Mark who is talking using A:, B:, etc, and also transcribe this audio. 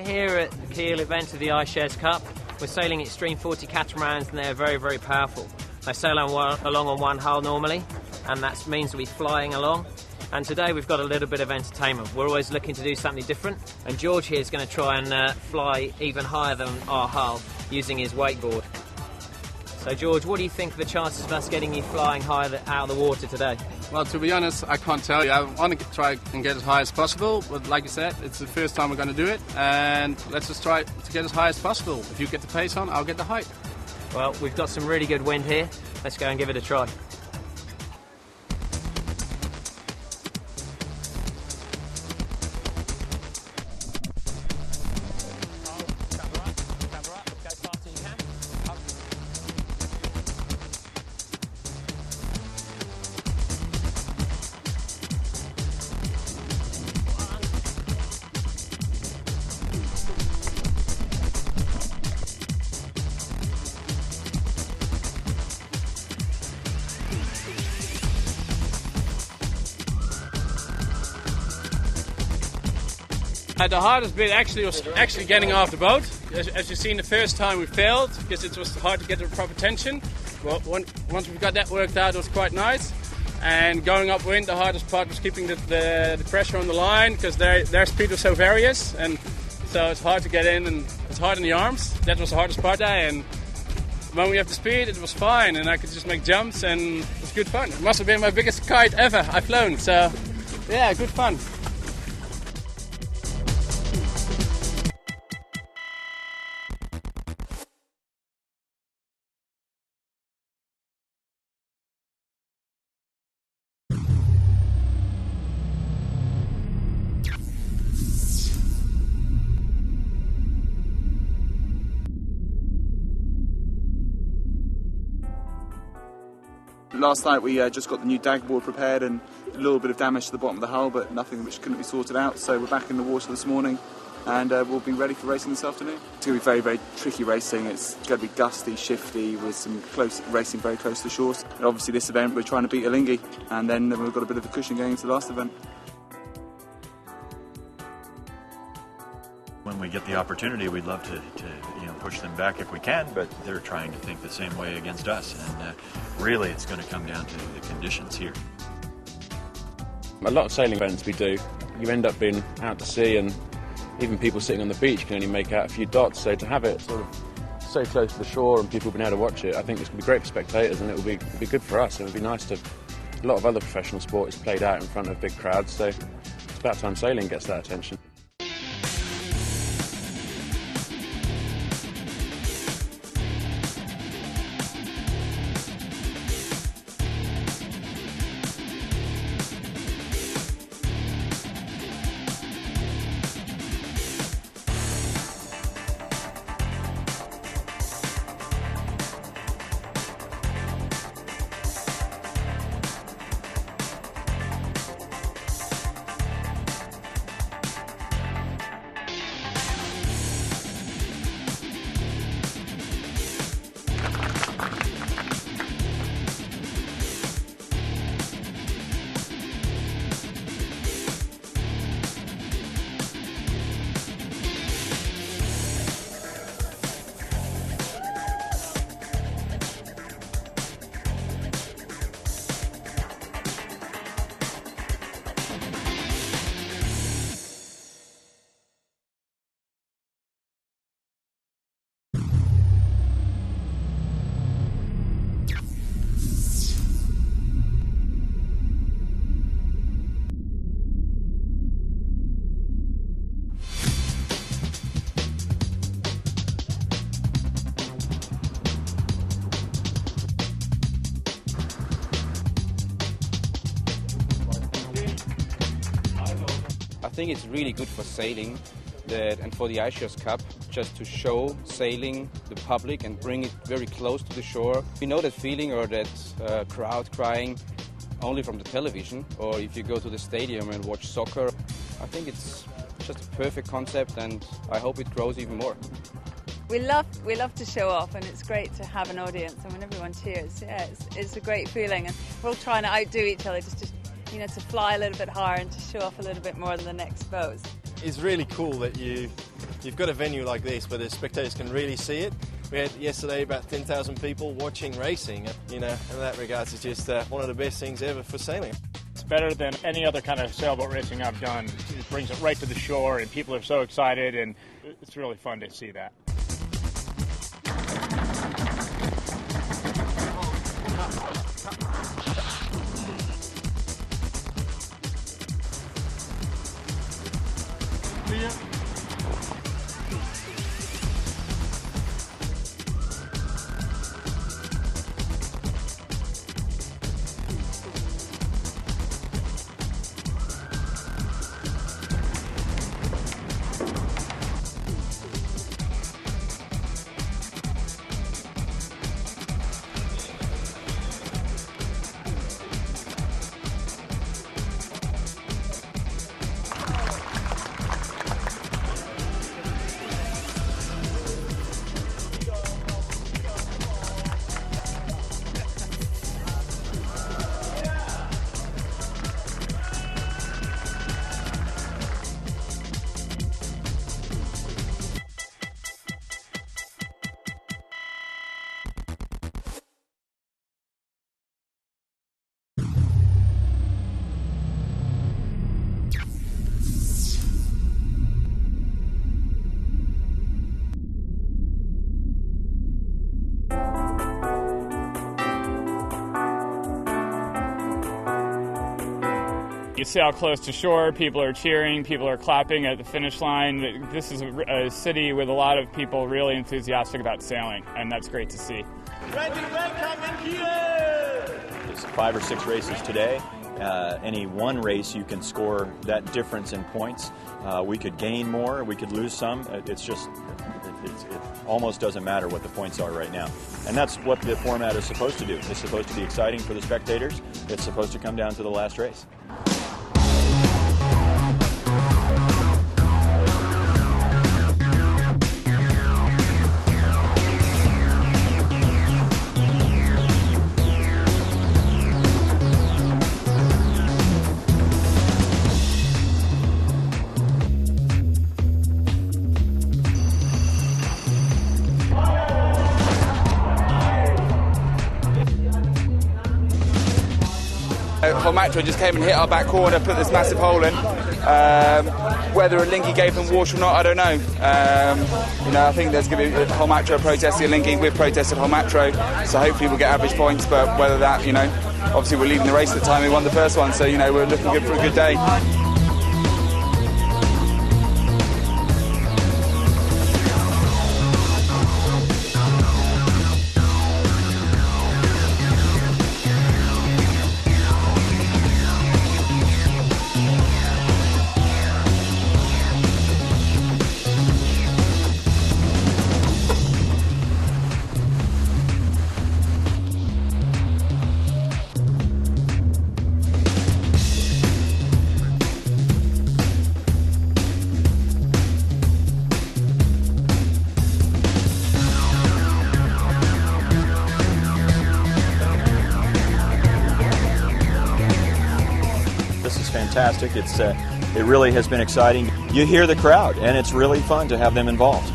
A: here at the Kiel event of the iShares Cup. We're sailing Extreme 40 catamarans and they're very, very powerful. They sail along on one hull normally, and that means we're flying along. And today we've got a little bit of entertainment. We're always looking to do something different, and George here is going to try and fly even higher than our hull using his wakeboard. So George, what do you think of the chances of us getting you flying higher out of the water today?
B: Well, to be honest, I can't tell you. I want to try and get as high as possible, but like you said, it's the first time we're going to do it, and let's just try to get as high as possible. If you get the pace on, I'll get the height.
A: Well, we've got some really good wind here. Let's go and give it a try.
B: The hardest bit was getting off the boat. As you've seen, the first time we failed because it was hard to get the proper tension. Well, once we got that worked out, it was quite nice. And going upwind, the hardest part was keeping the pressure on the line because their speed was so various, and so it's hard to get in and it's hard in the arms. That was the hardest part there. And when we have the speed, it was fine, and I could just make jumps, and it was good fun. It must have been my biggest kite ever I've flown. So, yeah, good fun.
C: Last night we just got the new dag board prepared and a little bit of damage to the bottom of the hull, but nothing which couldn't be sorted out. So we're back in the water this morning, and we'll be ready for racing this afternoon. It's going to be very, very tricky racing. It's going to be gusty, shifty, with some close racing very close to shore. And obviously this event we're trying to beat Alinghi, and then we've got a bit of a cushion going into the last event.
D: When we get the opportunity, we'd love to push them back if we can, but they're trying to think the same way against us, and really it's going to come down to the conditions here.
E: A lot of sailing events we do, you end up being out to sea, and even people sitting on the beach can only make out a few dots, so to have it sort of so close to the shore and people being able to watch it, I think it's going to be great for spectators, and it'll be good for us. It would be nice to. A lot of other professional sport is played out in front of big crowds, so it's about time sailing gets that attention.
F: I think it's really good for sailing and for the iShares Cup, just to show sailing the public and bring it very close to the shore. We know that feeling or that crowd crying only from the television, or if you go to the stadium and watch soccer. I think it's just a perfect concept, and I hope it grows even more.
G: We love to show off, and it's great to have an audience, and when everyone cheers, yeah, it's a great feeling, and we're all trying to outdo each other just to fly a little bit higher and to show off a little bit more than the next boat.
H: It's really cool that you you've got a venue like this where the spectators can really see it. We had yesterday about 10,000 people watching racing. You know, in that regards, it's just one of the best things ever for sailing.
I: It's better than any other kind of sailboat racing I've done. It brings it right to the shore, and people are so excited, and it's really fun to see that. You sail close to shore, people are cheering, people are clapping at the finish line. This is a city with a lot of people really enthusiastic about sailing, and that's great to see.
D: There's 5 or 6 races today. Any one race you can score that difference in points. We could gain more, we could lose some. It almost doesn't matter what the points are right now. And that's what the format is supposed to do. It's supposed to be exciting for the spectators. It's supposed to come down to the last race.
J: Machte just came and hit our back corner, put this massive hole in. Whether a linky gave them water or not, I don't know. I think there's going to be Machte protesting a linky. We've protested Machte, so hopefully we'll get average points. But whether that, obviously we're leading the race at the time we won the first one, so we're looking good for a good day.
D: Fantastic. It really has been exciting. You hear the crowd, and it's really fun to have them involved.